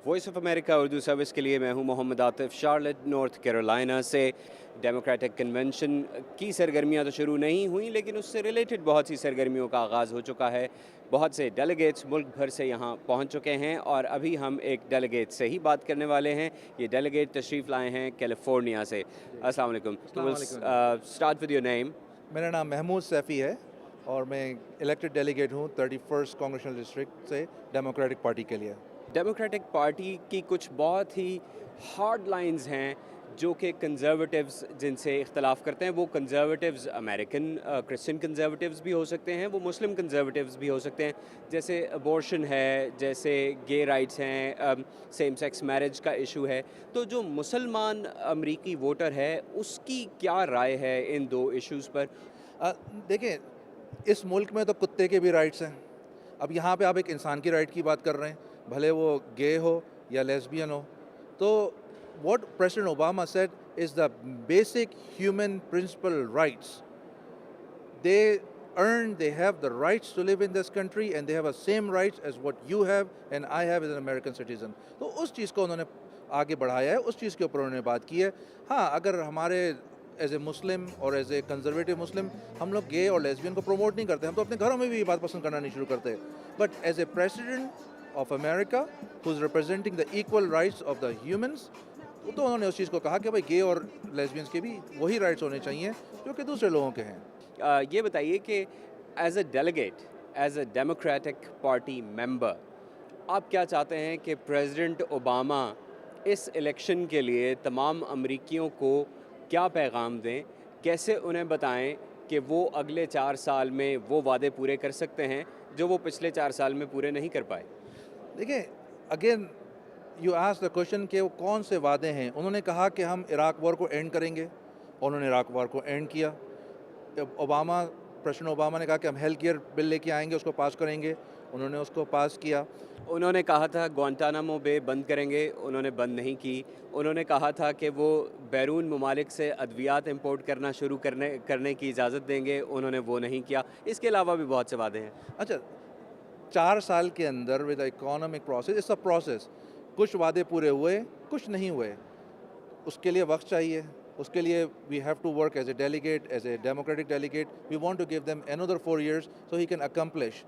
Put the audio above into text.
Voice of America Urdu service کے لیے میں ہوں Muhammad Atif, Charlotte North Carolina سے۔ ڈیموکریٹک کنونشن کی سرگرمیاں تو شروع نہیں ہوئیں، لیکن اس سے ریلیٹڈ بہت سی سرگرمیوں کا آغاز ہو چکا ہے۔ بہت سے ڈیلیگیٹس ملک بھر سے یہاں پہنچ چکے ہیں، اور ابھی ہم ایک ڈیلیگیٹ سے ہی بات کرنے والے ہیں۔ یہ ڈیلیگیٹ تشریف لائے ہیں کیلیفورنیا سے۔ السلام علیکم۔ السلام علیکم۔ Start with your name. میرا نام محمود سیفی ہے اور میں الیکٹڈ ڈیلیگیٹ ہوں 31 کانگریشنل ڈسٹرکٹ سے ڈیموکریٹک پارٹی کے لیے۔ ڈیموکریٹک پارٹی کی کچھ بہت ہی ہارڈ لائنز ہیں جو کہ کنزرویٹیوز جن سے اختلاف کرتے ہیں۔ وہ کنزرویٹیوز امریکن کرسچن کنزرویٹیوز بھی ہو سکتے ہیں، وہ مسلم کنزرویٹیوز بھی ہو سکتے ہیں، جیسے ابورشن ہے، جیسے گے رائٹس ہیں، سیم سیکس میرج کا ایشو ہے۔ تو جو مسلمان امریکی ووٹر ہے اس کی کیا رائے ہے ان دو ایشوز پر؟ دیکھیں، اس ملک میں تو کتے کے بھی رائٹس ہیں۔ اب یہاں پہ آپ ایک انسان کی رائٹ کی بات کر رہے ہیں، بھلے وہ گے ہو یا لیسبین ہو۔ تو what President Obama said is the basic human principle rights. They have the rights to live in this country and they have the same rights as what you have and I have as an American citizen. تو اس چیز کو انہوں نے آگے بڑھایا ہے، اس چیز کے اوپر انہوں نے بات کی ہے۔ ہاں، اگر ہمارے ایز اے مسلم اور ایز اے کنزرویٹو مسلم ہم لوگ گے اور لیسبین کو پروموٹ نہیں کرتے، ہم تو اپنے گھروں میں بھی یہ بات پسند کرنا نہیں شروع کرتے، but as a president of America who is representing the equal rights of the humans, تو انہوں نے اس چیز کو کہا کہ بھائی گے اور لیسبینس کے بھی وہی رائٹس ہونے چاہیے جو کہ دوسرے لوگوں کے ہیں۔ یہ بتائیے کہ as a delegate, as a Democratic Party member, آپ کیا چاہتے ہیں کہ پریزیڈنٹ اوباما اس الیکشن کے لیے تمام امریکیوں کو کیا پیغام دیں؟ کیسے انہیں بتائیں کہ وہ اگلے 4 سال میں وہ وعدے پورے کر سکتے ہیں جو وہ پچھلے 4 سال میں پورے نہیں کر پائے؟ دیکھیں، again you ask the question کہ وہ کون سے وعدے ہیں۔ انہوں نے کہا کہ ہم عراق وار کو اینڈ کریں گے، اور انہوں نے عراق وار کو اینڈ کیا۔ پریزیڈنٹ اوباما نے کہا کہ ہم ہیلتھ کیئر بل لے کے آئیں گے، اس کو پاس کریں گے، انہوں نے اس کو پاس کیا۔ انہوں نے کہا تھا گوانٹانامو بے بند کریں گے، انہوں نے بند نہیں کی۔ انہوں نے کہا تھا کہ وہ بیرون ممالک سے ادویات امپورٹ کرنا شروع کرنے کی اجازت دیں گے، انہوں نے وہ نہیں کیا۔ اس کے علاوہ بھی بہت سے وعدے ہیں۔ اچھا، 4 سال کے اندر with economic process, it's a process, کچھ وعدے پورے ہوئے، کچھ نہیں ہوئے۔ اس کے لیے وقت چاہیے، اس کے لیے we have to work as a delegate, as a Democratic delegate. We want to give them another 4 years so he can accomplish.